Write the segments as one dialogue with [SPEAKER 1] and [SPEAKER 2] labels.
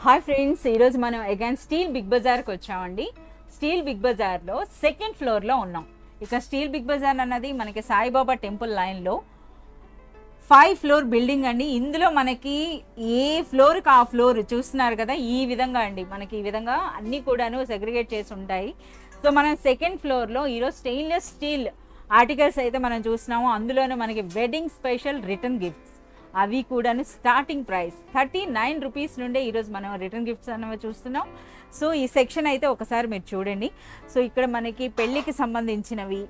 [SPEAKER 1] Hi friends, ఈరోజు మనం again steel big బజార్కి వచ్చామండి. స్టీల్ బిగ్ బజార్లో సెకండ్ ఫ్లోర్లో ఉన్నాం. ఇక స్టీల్ బిగ్ బజార్ అన్నది మనకి సాయిబాబా టెంపుల్ లైన్లో 5 ఫ్లోర్ బిల్డింగ్ అండి. ఇందులో మనకి ఏ ఫ్లోర్కి ఆ ఫ్లోర్ చూస్తున్నారు కదా, ఈ విధంగా అండి. మనకి ఈ విధంగా అన్నీ కూడాను సెగ్రిగేట్ చేసి ఉంటాయి. సో మనం సెకండ్ ఫ్లోర్లో ఈరోజు స్టెయిన్లెస్ స్టీల్ ఆర్టికల్స్ అయితే మనం చూస్తున్నాము. అందులోనే మనకి వెడ్డింగ్ స్పెషల్ రిటర్న్ గిఫ్ట్స్, అవి కూడాను స్టార్టింగ్ ప్రైస్ 39 రూపీస్ నుండే ఈరోజు మనం రిటర్న్ గిఫ్ట్స్ అనేవి చూస్తున్నాం. సో ఈ సెక్షన్ అయితే ఒకసారి మీరు చూడండి. సో ఇక్కడ మనకి పెళ్ళికి సంబంధించినవి,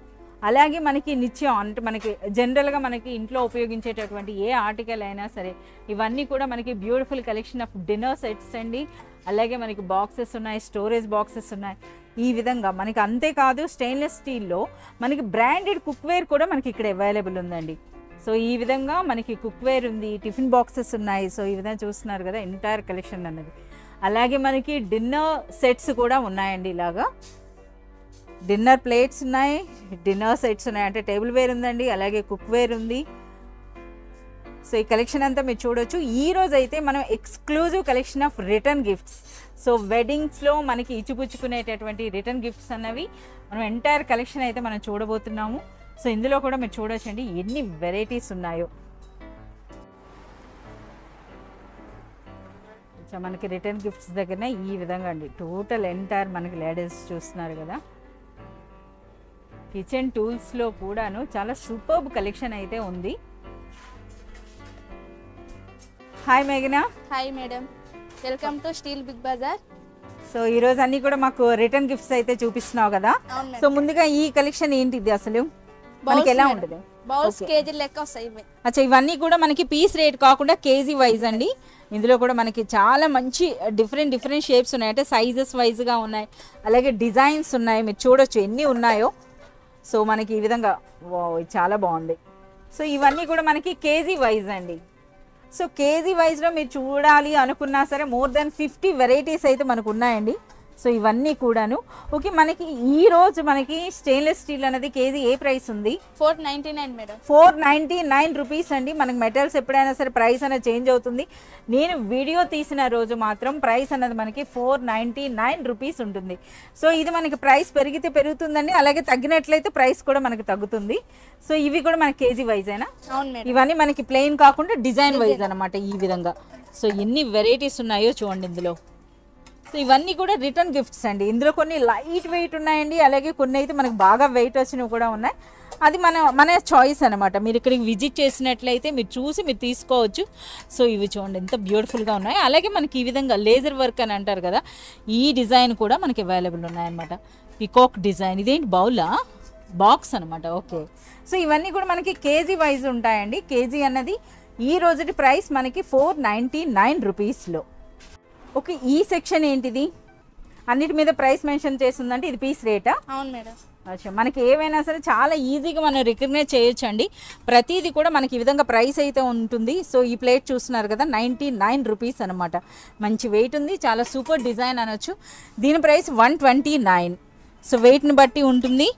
[SPEAKER 1] అలాగే మనకి నిత్యం అంటే మనకి జనరల్గా మనకి ఇంట్లో ఉపయోగించేటటువంటి ఏ ఆర్టికల్ అయినా సరే ఇవన్నీ కూడా మనకి beautiful collection of dinner sets అండి. అలాగే మనకి బాక్సెస్ ఉన్నాయి, స్టోరేజ్ బాక్సెస్ ఉన్నాయి. ఈ విధంగా మనకి అంతేకాదు స్టెయిన్లెస్ స్టీల్లో మనకి బ్రాండెడ్ కుక్వేర్ కూడా మనకి ఇక్కడ అవైలబుల్ ఉందండి. సో ఈ విధంగా మనకి కుక్వేర్ ఉంది, టిఫిన్ బాక్సెస్ ఉన్నాయి. సో ఈ విధంగా చూస్తున్నారు కదా ఎంటైర్ కలెక్షన్ అన్నది. అలాగే మనకి డిన్నర్ సెట్స్ కూడా ఉన్నాయండి. ఇలాగా డిన్నర్ ప్లేట్స్ ఉన్నాయి, డిన్నర్ సెట్స్ ఉన్నాయి, అంటే టేబుల్ వేర్ ఉందండి, అలాగే కుక్వేర్ ఉంది. సో ఈ కలెక్షన్ అంతా మీరు చూడొచ్చు. ఈ రోజు అయితే మనం exclusive collection of return gifts, so వెడ్డింగ్స్లో మనకి ఇచ్చిపుచ్చుకునేటటువంటి రిటర్న్ గిఫ్ట్స్ అన్నవి మనం ఎంటైర్ కలెక్షన్ అయితే మనం చూడబోతున్నాము. సో ఇందులో కూడా మీరు చూడొచ్చండి ఎన్ని వెరైటీస్ ఉన్నాయో. సో మనకి రిటర్న్ గిఫ్ట్స్ దగ్గర ఈ విధంగా అండి టోటల్ ఎంటైర్ మనకి లేడీస్ చూస్తున్నారు కదా. కిచెన్ టూల్స్లో కూడాను చాలా సూపర్బ్ కలెక్షన్ అయితే ఉంది. హాయ్ మేఘనా.
[SPEAKER 2] Hi madam, welcome to steel Big Bazaar.
[SPEAKER 1] So ఈరోజు అన్ని కూడా మాకు రిటర్న్ గిఫ్ట్స్ అయితే చూపిస్తున్నావు కదా. సో ముందుగా ఈ కలెక్షన్ ఏంటిది అసలు, మనకి ఎలా ఉంటుంది?
[SPEAKER 2] బౌల్స్ కేజీ లెక్క వస్తాయి.
[SPEAKER 1] అచ్చా, ఇవన్నీ కూడా మనకి పీస్ రేట్ కాకుండా కేజీ వైజ్ అండి. ఇందులో కూడా మనకి చాలా మంచి డిఫరెంట్ షేప్స్ ఉన్నాయి, అంటే సైజెస్ వైజ్గా ఉన్నాయి, అలాగే డిజైన్స్ ఉన్నాయి. మీరు చూడొచ్చు ఎన్ని ఉన్నాయో. సో మనకి ఈ విధంగా చాలా బాగుంది. సో ఇవన్నీ కూడా మనకి కేజీ వైజ్ అండి. సో కేజీ వైజ్లో మీరు చూడాలి అనుకున్నా సరే మోర్ దెన్ 50 వెరైటీస్ అయితే మనకు ఉన్నాయండి. సో ఇవన్నీ కూడాను ఓకే. మనకి ఈ రోజు మనకి స్టెయిన్లెస్ స్టీల్ అనేది కేజీ ఏ ప్రైస్ ఉంది?
[SPEAKER 2] 499 మేడం.
[SPEAKER 1] 499 రూపీస్ అండి. మనకి మెటల్స్ ఎప్పుడైనా సరే ప్రైస్ అనేది చేంజ్ అవుతుంది. నేను వీడియో తీసిన రోజు మాత్రం ప్రైస్ అనేది మనకి 499 రూపీస్ ఉంటుంది. సో ఇది మనకి ప్రైస్ పెరిగితే పెరుగుతుందండి, అలాగే తగ్గినట్లయితే ప్రైస్ కూడా మనకి తగ్గుతుంది. సో ఇవి కూడా మనకి కేజీ వైజ్ అయినా, ఇవన్నీ మనకి ప్లెయిన్ కాకుండా డిజైన్ వైజ్ అనమాట ఈ విధంగా. సో ఎన్ని వెరైటీస్ ఉన్నాయో చూడండి ఇందులో. సో ఇవన్నీ కూడా రిటర్న్ గిఫ్ట్స్ అండి. ఇందులో కొన్ని లైట్ వెయిట్ ఉన్నాయండి, అలాగే కొన్ని అయితే మనకు బాగా వెయిట్ వచ్చినవి కూడా ఉన్నాయి. అది మన చాయిస్ అనమాట. మీరు ఇక్కడికి విజిట్ చేసినట్లయితే మీరు చూసి మీరు తీసుకోవచ్చు. సో ఇవి చూడండి ఎంత బ్యూటిఫుల్గా ఉన్నాయి. అలాగే మనకి ఈ విధంగా లేజర్ వర్క్ అని అంటారు కదా, ఈ డిజైన్ కూడా మనకి అవైలబుల్ ఉన్నాయన్నమాట. పికాక్ డిజైన్, ఇదేంటి బౌలా బాక్స్ అనమాట. ఓకే. సో ఇవన్నీ కూడా మనకి కేజీ వైజ్ ఉంటాయండి. కేజీ అన్నది ఈ రోజుటి ప్రైస్ మనకి 499 రూపీస్లో. ఓకే, ఈ సెక్షన్ ఏంటిది? అన్నిటి మీద ప్రైస్ మెన్షన్ చేస్తుందంటే ఇది పీస్ రేటా?
[SPEAKER 2] అవును మేడం.
[SPEAKER 1] అచ్చా, మనకి ఏవైనా సరే చాలా ఈజీగా మనం రికగ్నైజ్ చేయొచ్చు అండి. ప్రతిదీ కూడా మనకి ఈ విధంగా ప్రైస్ అయితే ఉంటుంది. సో ఈ ప్లేట్ చూస్తున్నారు కదా, 99 రూపీస్ అనమాట. మంచి వెయిట్ ఉంది, చాలా సూపర్ డిజైన్ అనొచ్చు. దీని ప్రైస్ 129. సో వెయిట్ని బట్టి ఉంటుంది.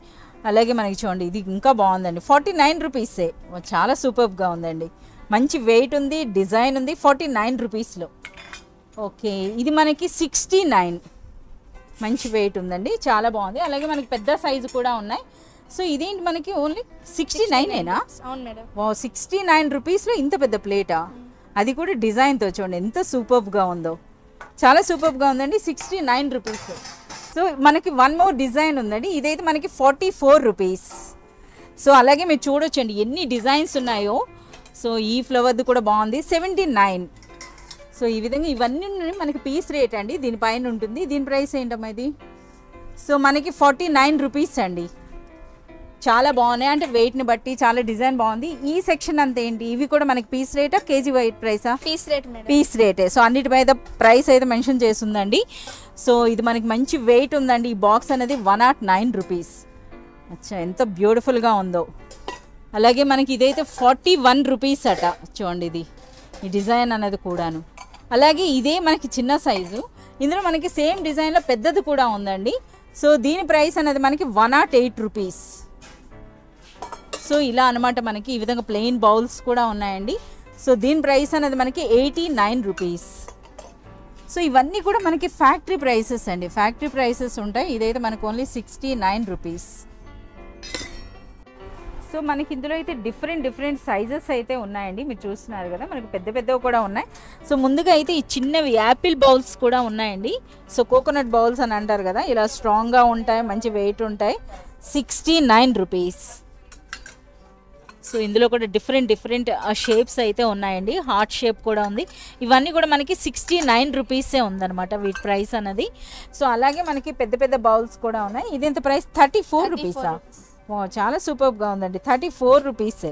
[SPEAKER 1] అలాగే మనకి చూడండి ఇది ఇంకా బాగుందండి, 49 రూపీసే. చాలా సూపర్గా ఉందండి, మంచి వెయిట్ ఉంది, డిజైన్ ఉంది, 49 రూపీస్లో. ఓకే, ఇది మనకి 69, మంచి వెయిట్ ఉందండి, చాలా బాగుంది. అలాగే మనకి పెద్ద సైజు కూడా ఉన్నాయి. సో ఇదేంటి మనకి ఓన్లీ 69ఏనా?
[SPEAKER 2] అవును మేడం.
[SPEAKER 1] 69 రూపీస్లో ఇంత పెద్ద ప్లేటా, అది కూడా డిజైన్తో చూడండి ఎంత సూపర్గా ఉందో. చాలా సూపర్గా ఉందండి, 69 రూపీస్. సో మనకి వన్ మోర్ డిజైన్ ఉందండి, ఇదైతే మనకి 44 రూపీస్. సో అలాగే మీరు చూడొచ్చండి ఎన్ని డిజైన్స్ ఉన్నాయో. సో ఈ ఫ్లవర్ది కూడా బాగుంది, 79. సో ఈ విధంగా ఇవన్నీ మనకి పీస్ రేట్ అండి, దీనిపైన ఉంటుంది. దీని ప్రైస్ ఏంటమ్మా ఇది? సో మనకి 49 రూపీస్ అండి. చాలా బాగున్నాయి, అంటే వెయిట్ని బట్టి చాలా డిజైన్ బాగుంది. ఈ సెక్షన్ అంతా ఏంటి? ఇవి కూడా మనకి పీస్ రేటా కేజీ వైట్ ప్రైసా?
[SPEAKER 2] Piece rate madam.
[SPEAKER 1] పీస్ రేటే. సో అన్నిటి మీద ప్రైస్ అయితే మెన్షన్ చేస్తుందండి. సో ఇది మనకి మంచి వెయిట్ ఉందండి. ఈ బాక్స్ అనేది 109 రూపీస్. అచ్చా, ఎంత బ్యూటిఫుల్గా ఉందో. అలాగే మనకి ఇదైతే 41 రూపీస్ అట. చూడండి ఇది ఈ డిజైన్ అనేది కూడాను. అలాగే ఇదే మనకి చిన్న సైజు, ఇందులో మనకి సేమ్ డిజైన్లో పెద్దది కూడా ఉందండి. సో దీని ప్రైస్ అనేది మనకి 108 రూపీస్. సో ఇలా అనమాట మనకి ఈ విధంగా ప్లెయిన్ బౌల్స్ కూడా ఉన్నాయండి. సో దీని ప్రైస్ అనేది మనకి 89 రూపీస్. సో ఇవన్నీ కూడా మనకి ఫ్యాక్టరీ ప్రైసెస్ అండి, ఫ్యాక్టరీ ప్రైసెస్ ఉంటాయి. ఇదైతే మనకు ఓన్లీ 69 రూపీస్. సో మనకి ఇందులో అయితే డిఫరెంట్ సైజెస్ అయితే ఉన్నాయండి, మీరు చూస్తున్నారు కదా, మనకి పెద్ద పెద్దవి కూడా ఉన్నాయి. సో ముందుగా అయితే ఈ చిన్నవి యాపిల్ బౌల్స్ కూడా ఉన్నాయండి. సో కోకోనట్ బౌల్స్ అని అంటారు కదా, ఇలా స్ట్రాంగ్గా ఉంటాయి, మంచి వెయిట్ ఉంటాయి. 69 రూపీస్. సో ఇందులో కూడా డిఫరెంట్ షేప్స్ అయితే ఉన్నాయండి, హార్ట్ షేప్ కూడా ఉంది. ఇవన్నీ కూడా మనకి 69 రూపీసే ఉందన్నమాట వీటి ప్రైస్ అన్నది. సో అలాగే మనకి పెద్ద బౌల్స్ కూడా ఉన్నాయి. ఇది ఎంత ప్రైస్? 34 రూపీసా? చాలా సూపర్గా ఉందండి, 34 రూపీసే.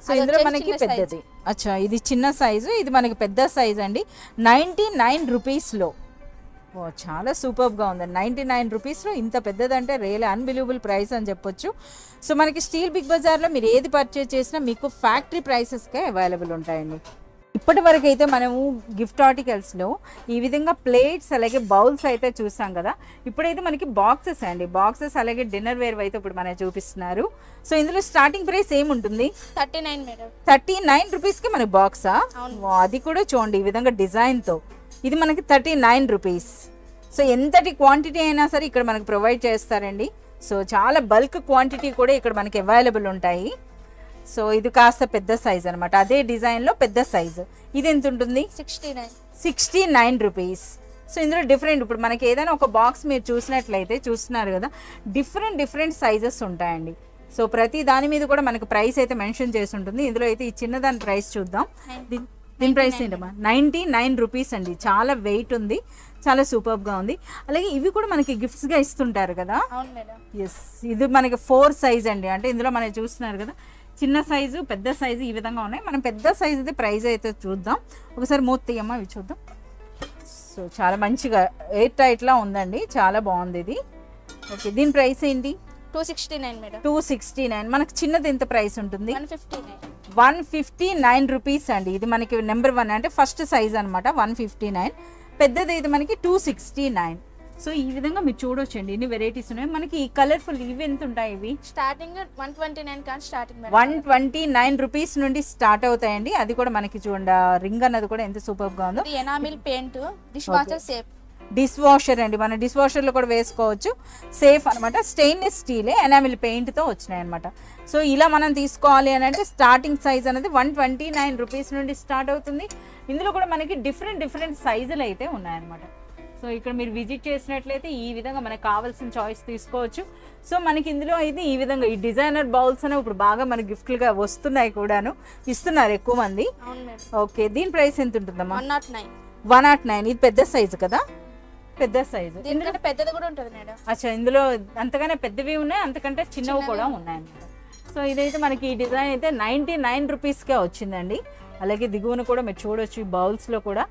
[SPEAKER 1] సో ఇందులో మనకి పెద్దది, అచ్చా ఇది చిన్న సైజు, ఇది మనకి పెద్ద సైజ్ అండి. 99 రూపీస్లో. చాలా సూపర్గా ఉందండి, 99 రూపీస్లో ఇంత పెద్దదంటే రియల్ అన్బిలీవబుల్ ప్రైస్ అని చెప్పొచ్చు. సో మనకి స్టీల్ బిగ్ బజార్లో మీరు ఏది పర్చేజ్ చేసినా మీకు ఫ్యాక్టరీ ప్రైసెస్కే అవైలబుల్ ఉంటాయండి. ఇప్పటి వరకు అయితే మనము గిఫ్ట్ ఆర్టికల్స్లో ఈ విధంగా ప్లేట్స్ అలాగే బౌల్స్ అయితే చూసాం కదా. ఇప్పుడైతే మనకి బాక్సెస్ అండి, బాక్సెస్ అలాగే డిన్నర్ వేర్ అయితే ఇప్పుడు మనకి చూపిస్తున్నారు. సో ఇందులో స్టార్టింగ్ ప్రైస్ ఏముంటుంది?
[SPEAKER 2] 39 మేడం.
[SPEAKER 1] 39 రూపీస్కి మనకి బాక్సా? అది కూడా చూడండి ఈ విధంగా డిజైన్తో. ఇది మనకి 39 రూపీస్. సో ఎంతటి క్వాంటిటీ అయినా సరే ఇక్కడ మనకి ప్రొవైడ్ చేస్తారండి. సో చాలా బల్క్ క్వాంటిటీ కూడా ఇక్కడ మనకి అవైలబుల్ ఉంటాయి. సో ఇది కాస్త పెద్ద సైజ్ అనమాట, అదే డిజైన్లో పెద్ద సైజు. ఇది ఎంత ఉంటుంది? 69 రూపీస్. సో ఇందులో డిఫరెంట్, ఇప్పుడు మనకి ఏదైనా ఒక బాక్స్ మీరు చూసినట్లయితే చూస్తున్నారు కదా, డిఫరెంట్ సైజెస్ ఉంటాయండి. సో ప్రతి దాని మీద కూడా మనకి ప్రైస్ అయితే మెన్షన్ చేసి ఉంటుంది. ఇందులో అయితే ఈ చిన్నదాని ప్రైస్ చూద్దాం. దీని ప్రైస్ ఏంటమ్మా? 99 రూపీస్ అండి. చాలా వెయిట్ ఉంది, చాలా సూపర్గా ఉంది. అలాగే ఇవి కూడా మనకి గిఫ్ట్స్గా ఇస్తుంటారు కదా. ఎస్, ఇది మనకి 4 సైజ్ అండి. అంటే ఇందులో మనం చూస్తున్నారు కదా, చిన్న సైజు పెద్ద సైజు ఈ విధంగా ఉన్నాయి. మనం పెద్ద సైజుది ప్రైస్ అయితే చూద్దాం. ఒకసారి మూత తీయమ్మా, ఇవి చూద్దాం. సో చాలా మంచిగా ఎయిర్ టైట్లా ఉందండి, చాలా బాగుంది ఇది. ఓకే, దీని ప్రైస్ ఏంటి?
[SPEAKER 2] 269 మేడం.
[SPEAKER 1] 269. మనకి చిన్నది ఎంత ప్రైస్ ఉంటుంది?
[SPEAKER 2] 159
[SPEAKER 1] రూపీస్ అండి. ఇది మనకి నెంబర్ 1 అంటే ఫస్ట్ సైజ్ అనమాట, 159. పెద్దది ఇది మనకి 269. సో ఈ విధంగా మీరు చూడొచ్చండి, ఇన్ని వెరైటీస్ ఉన్నాయి మనకి. ఈ కలర్ఫుల్ ఇవి ఎంత ఉంటాయి? ఇవి
[SPEAKER 2] స్టార్టింగ్ 129 కానీ స్టార్టింగ్
[SPEAKER 1] 129 రూపీస్ నుండి స్టార్ట్ అవుతాయండి. అది కూడా మనకి చూడండి, రింగ్ అన్నది కూడా ఎంత సూపర్గా ఉందో.
[SPEAKER 2] Enamel paint, dish washer safe,
[SPEAKER 1] dish washer అండి, మన డిష్ వాషర్లో కూడా వేసుకోవచ్చు, సేఫ్ అనమాట. స్టెయిన్లెస్ స్టీలే, ఎనామిల్ పెయింట్తో వచ్చినాయి అనమాట. సో ఇలా మనం తీసుకోవాలి అని అంటే స్టార్టింగ్ సైజ్ అనేది 129 రూపీస్ నుండి స్టార్ట్ అవుతుంది. ఇందులో కూడా మనకి డిఫరెంట్ సైజులు అయితే ఉన్నాయన్నమాట. సో ఇక్కడ మీరు విజిట్ చేసినట్లయితే ఈ విధంగా మనకు కావాల్సిన చాయిస్ తీసుకోవచ్చు. సో మనకి ఇందులో అయితే ఈ విధంగా ఈ డిజైనర్ బౌల్స్ అనేవి ఇప్పుడు బాగా మన గిఫ్ట్లుగా వస్తున్నాయి కూడాను, ఇస్తున్నారు ఎక్కువ మంది. ఓకే, దీని ప్రైస్ ఎంత ఉంటుందమ్మా? 109. ఇది పెద్ద సైజు కదా, పెద్ద సైజు.
[SPEAKER 2] దీనికంటే పెద్దది కూడా ఉంటుంది మేడం.
[SPEAKER 1] అచ్చా, ఇందులో అంతగానే పెద్దవి ఉన్నాయి, అంతకంటే చిన్నవి కూడా ఉన్నాయన్నమాట. సో ఇదైతే మనకి ఈ డిజైన్ అయితే 99 రూపీస్కే వచ్చిందండి. అలాగే దిగువన కూడా మీరు చూడొచ్చు, ఈ బౌల్స్లో కూడా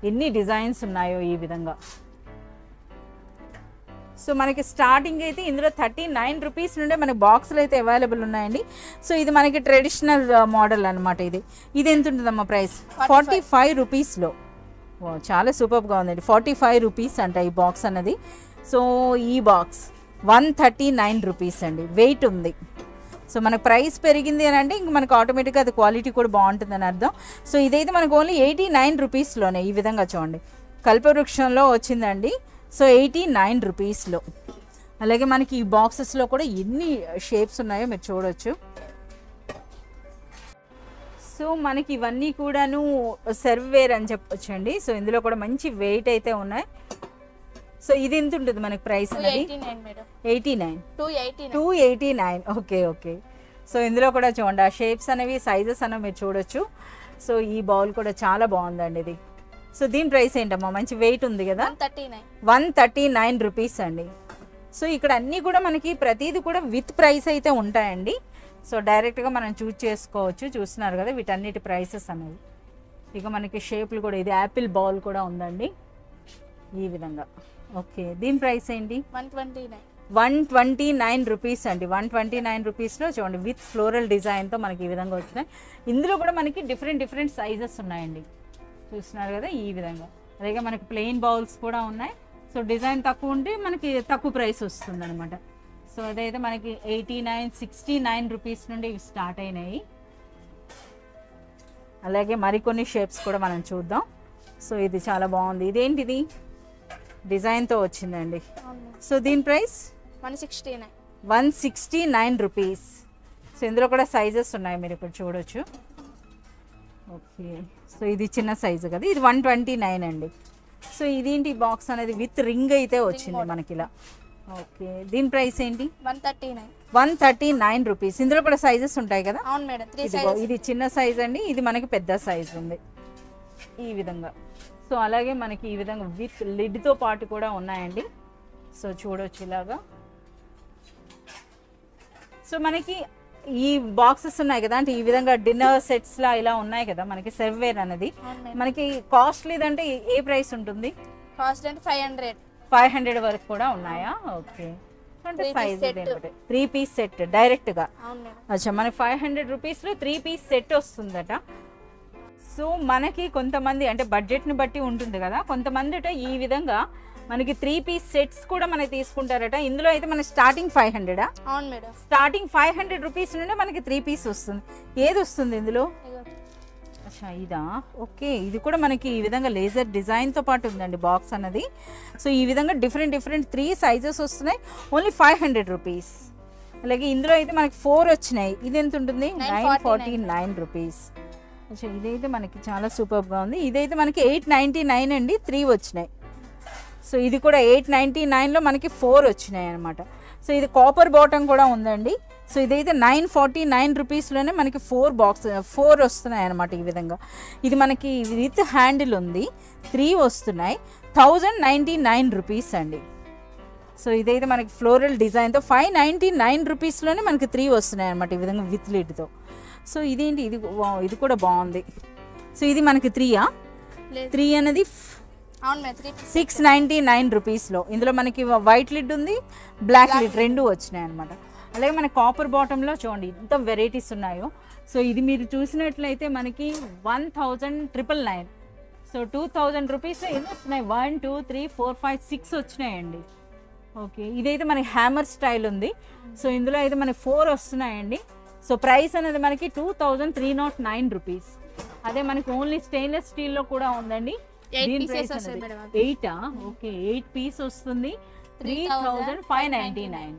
[SPEAKER 1] ఎన్ని డిజైన్స్ ఉన్నాయో ఈ విధంగా. సో మనకి స్టార్టింగ్ అయితే ఇందులో 39 రూపీస్ నుండే మనకి బాక్సులు అయితే అవైలబుల్ ఉన్నాయండి. సో ఇది మనకి ట్రెడిషనల్ మోడల్ అనమాట. ఇది ఎంత ఉంటుందమ్మా ప్రైస్? 45 రూపీస్లో. చాలా సూపర్గా ఉందండి, 45 రూపీస్ అంట ఈ బాక్స్ అన్నది. సో ఈ బాక్స్ 139 రూపీస్ అండి, వెయిట్ ఉంది. సో మనకు ప్రైస్ పెరిగింది అని అంటే ఇంక మనకు ఆటోమేటిక్గా అది క్వాలిటీ కూడా బాగుంటుందని అర్థం. సో ఇదైతే మనకు ఓన్లీ 89 రూపీస్లోనే ఈ విధంగా చూడండి, కల్పవృక్షంలో వచ్చిందండి. సో 89 రూపీస్లో. అలాగే మనకి ఈ బాక్సెస్లో కూడా ఎన్ని షేప్స్ ఉన్నాయో మీరు చూడొచ్చు. సో మనకి ఇవన్నీ కూడాను సర్వేర్ అని చెప్పొచ్చండి. సో ఇందులో కూడా మంచి వెయిట్ అయితే ఉన్నాయి. సో ఇది ఎంత ఉంటుంది మనకి ప్రైస్ అనేది? 289. ఓకే. సో ఇందులో కూడా చూడండి ఆ షేప్స్ అనేవి, సైజెస్ అనేవి మీరు చూడొచ్చు. సో ఈ బౌల్ కూడా చాలా బాగుందండి ఇది. సో దీని ప్రైస్ ఏంటమ్మా? మంచి వెయిట్ ఉంది కదా, 139 రూపీస్ అండి. సో ఇక్కడ అన్నీ కూడా మనకి ప్రతిదీ కూడా విత్ ప్రైస్ అయితే ఉంటాయండి. సో డైరెక్ట్గా మనం చూస్ చేసుకోవచ్చు. చూస్తున్నారు కదా వీటన్నిటి ప్రైసెస్ అనేవి. ఇక మనకి షేప్లు కూడా, ఇది యాపిల్ బౌల్ కూడా ఉందండి ఈ విధంగా. ఓకే, దీని ప్రైస్ ఏంటి? 129 రూపీస్ అండి. 129 రూపీస్లో చూడండి, విత్ ఫ్లోరల్ డిజైన్తో మనకి ఈ విధంగా వచ్చినాయి. ఇందులో కూడా మనకి డిఫరెంట్ సైజెస్ ఉన్నాయండి, చూస్తున్నారు కదా ఈ విధంగా. అలాగే మనకి ప్లెయిన్ బౌల్స్ కూడా ఉన్నాయి. సో డిజైన్ తక్కువ ఉంటే మనకి తక్కువ ప్రైస్ వస్తుంది అనమాట. సో అదైతే మనకి 69 రూపీస్ నుండి స్టార్ట్ అయినాయి. అలాగే మరికొన్ని షేప్స్ కూడా మనం చూద్దాం. సో ఇది చాలా బాగుంది. ఇదేంటిది డిజైన్తో వచ్చిందండి.
[SPEAKER 2] అవును.
[SPEAKER 1] సో దీని ప్రైస్
[SPEAKER 2] 169.
[SPEAKER 1] 169 రూపీస్. సో ఇందులో కూడా సైజెస్ ఉన్నాయి, మీరు ఇక్కడ చూడొచ్చు. ఓకే, సో ఇది చిన్న సైజు కదా, ఇది 129 అండి. సో ఇదేంటి బాక్స్ అనేది విత్ రింగ్ అయితే వచ్చింది మనకి ఇలా. ఓకే, దీని ప్రైస్ ఏంటి?
[SPEAKER 2] 139.
[SPEAKER 1] 139 రూపీస్. ఇందులో కూడా సైజెస్ ఉంటాయి కదా.
[SPEAKER 2] అవును మేడం, 3
[SPEAKER 1] ఇదిగో,
[SPEAKER 2] సైజెస్.
[SPEAKER 1] ఇది చిన్న సైజ్ అండి, ఇది మనకి పెద్ద సైజ్ ఉంది ఈ విధంగా. సో అలాగే మనకి ఈ విధంగా విత్ లిడ్తో పాటు కూడా ఉన్నాయండి. సో చూడొచ్చు ఇలాగా. సో మనకి ఈ బాక్సెస్ ఉన్నాయి కదా, అంటే ఈ విధంగా డిన్నర్ సెట్స్ లా ఇలా ఉన్నాయి కదా మనకి సర్వేర్ అనేది. మనకి కాస్ట్లీదంటే ఏ ప్రైస్ ఉంటుంది?
[SPEAKER 2] కాస్ట్ అంటే 500.
[SPEAKER 1] 500 వరకు కూడా ఉన్నాయా? ఓకే, అంటే సైజ్ 3 పీస్ సెట్ డైరెక్ట్ గా. అచ్చా, మనకి 500 రూపీస్లో 3 పీస్ సెట్ వస్తుందట. సో మనకి కొంతమంది అంటే బడ్జెట్ని బట్టి ఉంటుంది కదా, కొంతమంది ఈ విధంగా మనకి 3 పీస్ సెట్స్ కూడా మనకి తీసుకుంటారట. ఇందులో అయితే మన స్టార్టింగ్ 500.
[SPEAKER 2] అవును మేడం,
[SPEAKER 1] స్టార్టింగ్ 500 రూపీస్ నుండి మనకి 3 పీస్ వస్తుంది. ఏది వస్తుంది ఇందులో? అచ్చా, ఇదా? ఓకే, ఇది కూడా మనకి ఈ విధంగా లేజర్ డిజైన్తో పాటు ఉందండి బాక్స్ అన్నది. సో ఈ విధంగా డిఫరెంట్ 3 సైజెస్ వస్తున్నాయి, ఓన్లీ 500 రూపీస్. అలాగే ఇందులో అయితే మనకి 4 వచ్చినాయి. ఇది ఎంత ఉంటుంది? 949 రూపీస్. అచ్చా, ఇదైతే మనకి చాలా సూపర్గా ఉంది. ఇదైతే మనకి 899 అండి, 3 వచ్చినాయి. సో ఇది కూడా 899లో మనకి 4 వచ్చినాయి అనమాట. సో ఇది కాపర్ బాటమ్ కూడా ఉందండి. సో ఇదైతే 949 రూపీస్లోనే మనకి 4 వస్తున్నాయి అనమాట ఈ విధంగా. ఇది మనకి విత్ హ్యాండిల్ ఉంది, 3 వస్తున్నాయి, 1099 రూపీస్ అండి. సో ఇదైతే మనకి ఫ్లోరల్ డిజైన్తో 599 రూపీస్లోనే మనకి 3 వస్తున్నాయి అనమాట ఈ విధంగా విత్ లిడ్తో. సో ఇదేంటి, ఇది కూడా బాగుంది. సో ఇది మనకి 3 అనేది 699 రూపీస్లో. ఇందులో మనకి వైట్ లిడ్ ఉంది, బ్లాక్ లిడ్ రెండు వచ్చినాయి అనమాట. అలాగే మనకి కాపర్ బాటంలో చూడండి ఎంత వెరైటీస్ ఉన్నాయో. సో ఇది మీరు చూసినట్లయితే మనకి 1999. సో 2000 రూపీస్లో ఎన్ని వస్తున్నాయి? 1 2 3 4 5 6 వచ్చినాయండి. ఓకే, ఇదైతే మనకి హ్యామర్ స్టైల్ ఉంది. సో ఇందులో అయితే మనకి 4 వస్తున్నాయండి. సో ప్రైస్ అనేది మనకి 2309 రూపీస్. అదే మనకి ఓన్లీ స్టెయిన్లెస్ స్టీల్లో కూడా ఉందండి. 8 ఓకే, 8 పీస్ వస్తుంది, 3599.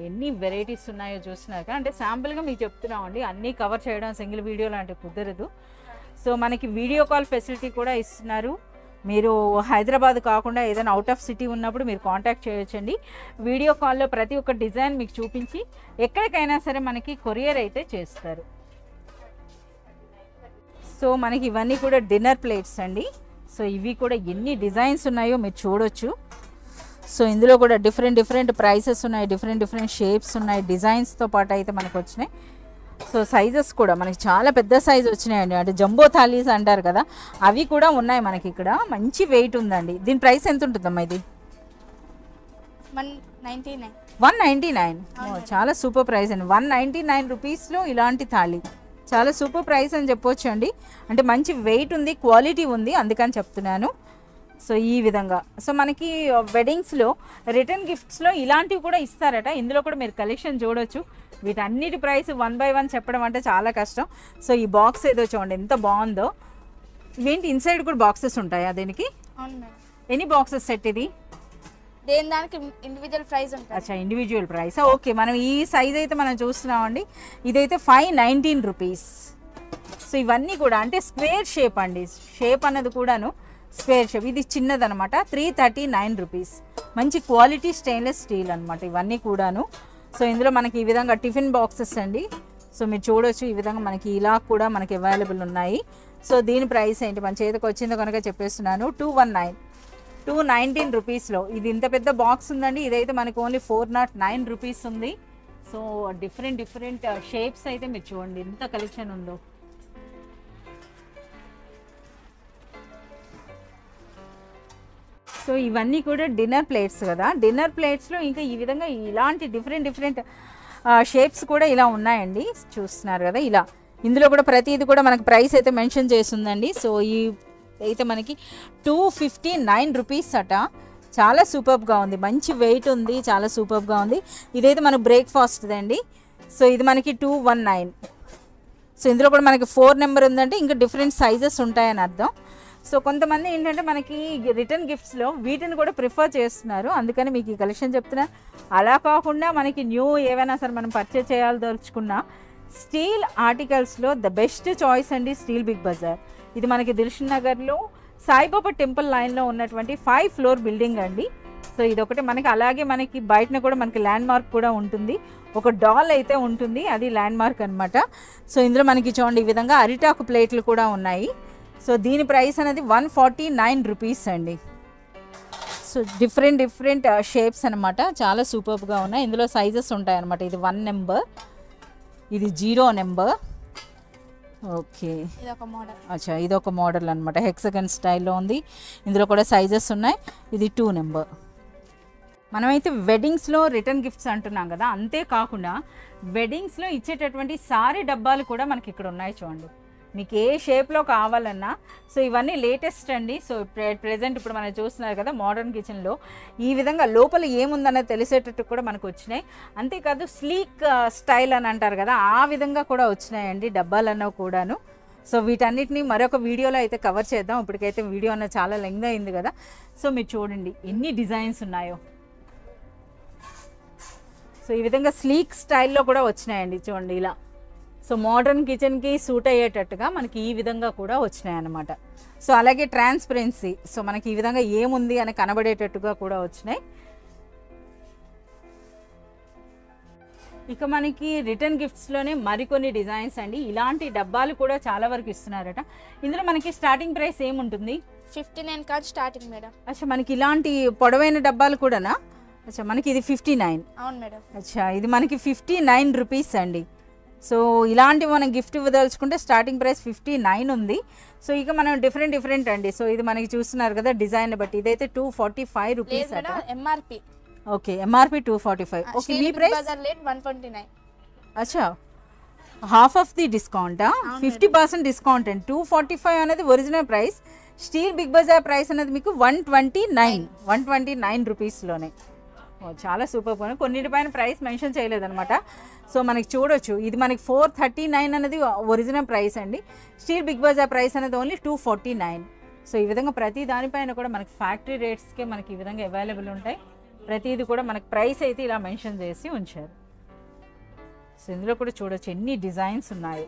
[SPEAKER 1] ఎన్ని వెరైటీస్ ఉన్నాయో చూస్తున్నాక అంటే శాంపుల్గా మీకు చెప్తున్నామండి, అన్నీ కవర్ చేయడం సింగిల్ వీడియో లాంటి కుదరదు. సో మనకి వీడియో కాల్ ఫెసిలిటీ కూడా ఇస్తున్నారు. మీరు హైదరాబాద్ కాకుండా ఏదైనా అవుట్ ఆఫ్ సిటీ ఉన్నప్పుడు మీరు కాంటాక్ట్ చేయొచ్చండి. వీడియో కాల్లో ప్రతి ఒక్క డిజైన్ మీకు చూపించి ఎక్కడికైనా సరే మనకి కొరియర్ అయితే చేస్తారు. సో మనకి ఇవన్నీ కూడా డిన్నర్ ప్లేట్స్ అండి. సో ఇవి కూడా ఎన్ని డిజైన్స్ ఉన్నాయో మీరు చూడొచ్చు. సో ఇందులో కూడా డిఫరెంట్ ప్రైసెస్ ఉన్నాయి, డిఫరెంట్ షేప్స్ ఉన్నాయి, డిజైన్స్తో పాటు అయితే మనకు వచ్చినాయి. సో సైజెస్ కూడా మనకి చాలా పెద్ద సైజ్ వచ్చినాయండి, అంటే జంబో థాలీస్ అంటారు కదా, అవి కూడా ఉన్నాయి మనకి ఇక్కడ. మంచి వెయిట్ ఉందండి. దీని ప్రైస్ ఎంత ఉంటుందమ్మా? ఇది 199. చాలా సూపర్ ప్రైస్ అండి. 199 రూపీస్లో ఇలాంటి థాలీ చాలా సూపర్ ప్రైస్ అని చెప్పొచ్చు అండి. అంటే మంచి వెయిట్ ఉంది, క్వాలిటీ ఉంది, అందుకని చెప్తున్నాను. సో ఈ విధంగా సో మనకి వెడ్డింగ్స్లో రిటర్న్ గిఫ్ట్స్లో ఇలాంటివి కూడా ఇస్తారట. ఇందులో కూడా మీరు కలెక్షన్ చూడొచ్చు. వీటన్నిటి ప్రైస్ 1 by 1 చెప్పడం అంటే చాలా కష్టం. సో ఈ బాక్స్ ఏదో చూడండి ఎంత బాగుందో. ఇవేంటి ఇన్సైడ్ కూడా బాక్సెస్ ఉంటాయా దీనికి? ఎన్ని బాక్సెస్ సెట్ ఇది?
[SPEAKER 2] దానికి ఇండివిజువల్ ప్రైస్ ఉంటుంది.
[SPEAKER 1] అచ్చా, ఇండివిజువల్ ప్రైస్. ఓకే, మనం ఈ సైజ్ అయితే మనం చూస్తున్నామండి. ఇదైతే 519 రూపీస్. సో ఇవన్నీ కూడా అంటే స్క్వేర్ షేప్ అండి, షేప్ అన్నది కూడాను స్క్వేర్ షేప్. ఇది చిన్నదనమాట, 339 రూపీస్. మంచి క్వాలిటీ స్టెయిన్లెస్ స్టీల్ అనమాట ఇవన్నీ కూడాను. సో ఇందులో మనకి ఈ విధంగా టిఫిన్ బాక్సెస్ అండి. సో మీరు చూడొచ్చు ఈ విధంగా మనకి ఇలా కూడా మనకి అవైలబుల్ ఉన్నాయి. సో దీని ప్రైస్ ఏంటి మన చేతికి వచ్చిందో కనుక చెప్పేస్తున్నాను, 219 రూపీస్లో. ఇది ఇంత పెద్ద బాక్స్ ఉందండి. ఇదైతే మనకి ఓన్లీ 409 రూపీస్ ఉంది. సో డిఫరెంట్ షేప్స్ అయితే మీరు చూడండి ఎంత కలెక్షన్ ఉందో. సో ఇవన్నీ కూడా డిన్నర్ ప్లేట్స్ కదా. డిన్నర్ ప్లేట్స్లో ఇంకా ఈ విధంగా ఇలాంటి డిఫరెంట్ షేప్స్ కూడా ఇలా ఉన్నాయండి. చూస్తున్నారు కదా ఇలా. ఇందులో కూడా ప్రతిది కూడా మనకి ప్రైస్ అయితే మెన్షన్ చేస్తుందండి. సో ఈ అయితే మనకి 259 రూపీస్ అట. చాలా సూపర్గా ఉంది, మంచి వెయిట్ ఉంది, చాలా సూపర్గా ఉంది. ఇదైతే మన బ్రేక్ఫాస్ట్ది అండి. సో ఇది మనకి 219. సో ఇందులో కూడా మనకి 4 నెంబర్ ఉందంటే ఇంకా డిఫరెంట్ సైజెస్ ఉంటాయని అర్థం. సో కొంతమంది ఏంటంటే మనకి రిటర్న్ గిఫ్ట్స్లో వీటిని కూడా ప్రిఫర్ చేస్తున్నారు, అందుకని మీకు ఈ కలెక్షన్ చెప్తున్నా. అలా కాకుండా మనకి న్యూ ఏవైనా సరే మనం పర్చేజ్ చేయాలదలుచుకున్న స్టీల్ ఆర్టికల్స్లో ద బెస్ట్ చాయిస్ అండి స్టీల్ బిగ్ బజార్. ఇది మనకి దిల్సుఖ్నగర్లో సాయిబాబా టెంపుల్ లైన్లో ఉన్నటువంటి 5 ఫ్లోర్ బిల్డింగ్ అండి. సో ఇదొకటి మనకి, అలాగే మనకి బయటన కూడా మనకి ల్యాండ్ మార్క్ కూడా ఉంటుంది, ఒక డాల్ అయితే ఉంటుంది, అది ల్యాండ్ మార్క్ అనమాట. సో ఇందులో మనకి చూడండి ఈ విధంగా అరిటాకు ప్లేట్లు కూడా ఉన్నాయి. సో దీని ప్రైస్ అనేది 149 రూపీస్ అండి. సో డిఫరెంట్ షేప్స్ అనమాట, చాలా సూపర్గా ఉన్నాయి. ఇందులో సైజెస్ ఉంటాయి అనమాట. ఇది 1 నెంబర్, ఇది 0 నెంబర్. ఓకే, అచ్చా ఇది ఒక మోడల్ అనమాట, హెక్సగన్ స్టైల్లో ఉంది. ఇందులో కూడా సైజెస్ ఉన్నాయి. ఇది 2 నెంబర్. మనమైతే వెడ్డింగ్స్లో రిటర్న్ గిఫ్ట్స్ అంటున్నాం కదా, అంతేకాకుండా వెడ్డింగ్స్లో ఇచ్చేటటువంటి సారీ డబ్బాలు కూడా మనకి ఇక్కడ ఉన్నాయి చూడండి, మీకు ఏ షేప్లో కావాలన్నా. సో ఇవన్నీ లేటెస్ట్ అండి. సో ప్రెజెంట్ ఇప్పుడు మనం చూస్తున్నారు కదా మోడర్న్ కిచెన్లో ఈ విధంగా లోపల ఏముందన్నది తెలిసేటట్టు కూడా మనకు వచ్చినాయి. అంతేకాదు స్లీక్ స్టైల్ అని అంటారు కదా, ఆ విధంగా కూడా వచ్చినాయండి డబ్బాలన్నవి కూడాను. సో వీటన్నిటిని మరొక వీడియోలో అయితే కవర్ చేద్దాం. ఇప్పటికైతే వీడియో అన్నది చాలా లెంగ్త్ అయింది కదా. సో మీరు చూడండి ఎన్ని డిజైన్స్ ఉన్నాయో. సో ఈ విధంగా స్లీక్ స్టైల్లో కూడా వచ్చినాయండి చూడండి ఇలా. సో మోడర్న్ కిచెన్కి సూట్ అయ్యేటట్టుగా మనకి ఈ విధంగా కూడా వచ్చినాయి అన్నమాట. సో అలాగే ట్రాన్స్పరెన్సీ, సో మనకి ఈ విధంగా ఏముంది అని కనబడేటట్టుగా కూడా వచ్చినాయి. ఇక మనకి రిటర్న్ గిఫ్ట్స్లోనే మరికొన్ని డిజైన్స్ అండి. ఇలాంటి డబ్బాలు కూడా చాలా వరకు ఇస్తున్నారట. ఇందులో మనకి స్టార్టింగ్ ప్రైస్ ఏముంటుంది?
[SPEAKER 2] 59 కాదు స్టార్టింగ్ మేడం.
[SPEAKER 1] అచ్చా, మనకి ఇలాంటి పొడవైన డబ్బాలు కూడానా? అచ్చా, మనకి ఇది 59.
[SPEAKER 2] అవును మేడం.
[SPEAKER 1] అచ్చా, ఇది మనకి 59 రూపీస్ అండి. సో ఇలాంటివి మనం గిఫ్ట్ ఇవ్వదలుచుకుంటే స్టార్టింగ్ ప్రైస్ 59 ఉంది. సో ఇక మనం డిఫరెంట్ అండి. సో ఇది మనకి చూస్తున్నారు కదా డిజైన్ బట్టి, ఇదైతే 245 రూపీస్ అట.
[SPEAKER 2] ఎంఆర్పి.
[SPEAKER 1] Okay, MRP 245. ఓకే, మీ ప్రైస్
[SPEAKER 2] 129.
[SPEAKER 1] అచ్చా, హాఫ్ ఆఫ్ ది డిస్కౌంటా? 50% డిస్కౌంట్ అండి. 245 అనేది original price. Steel Big Bazaar price అనేది మీకు 129 రూపీస్లోనే. చాలా సూపర్. కొన్నిటిపైన ప్రైస్ మెన్షన్ చేయలేదన్నమాట. సో మనకి చూడొచ్చు ఇది మనకి 439 అనేది ఒరిజినల్ ప్రైస్ అండి. స్టీల్ బిగ్ బజార్ ప్రైస్ అనేది ఓన్లీ 249. సో ఈ విధంగా ప్రతి దానిపైన కూడా మనకి ఫ్యాక్టరీ రేట్స్కే మనకి ఈ విధంగా అవైలబుల్ ఉంటాయి. ప్రతిది కూడా మనకి ప్రైస్ అయితే ఇలా మెన్షన్ చేసి ఉంచారు. సో ఇందులో కూడా చూడొచ్చు ఎన్ని డిజైన్స్ ఉన్నాయో.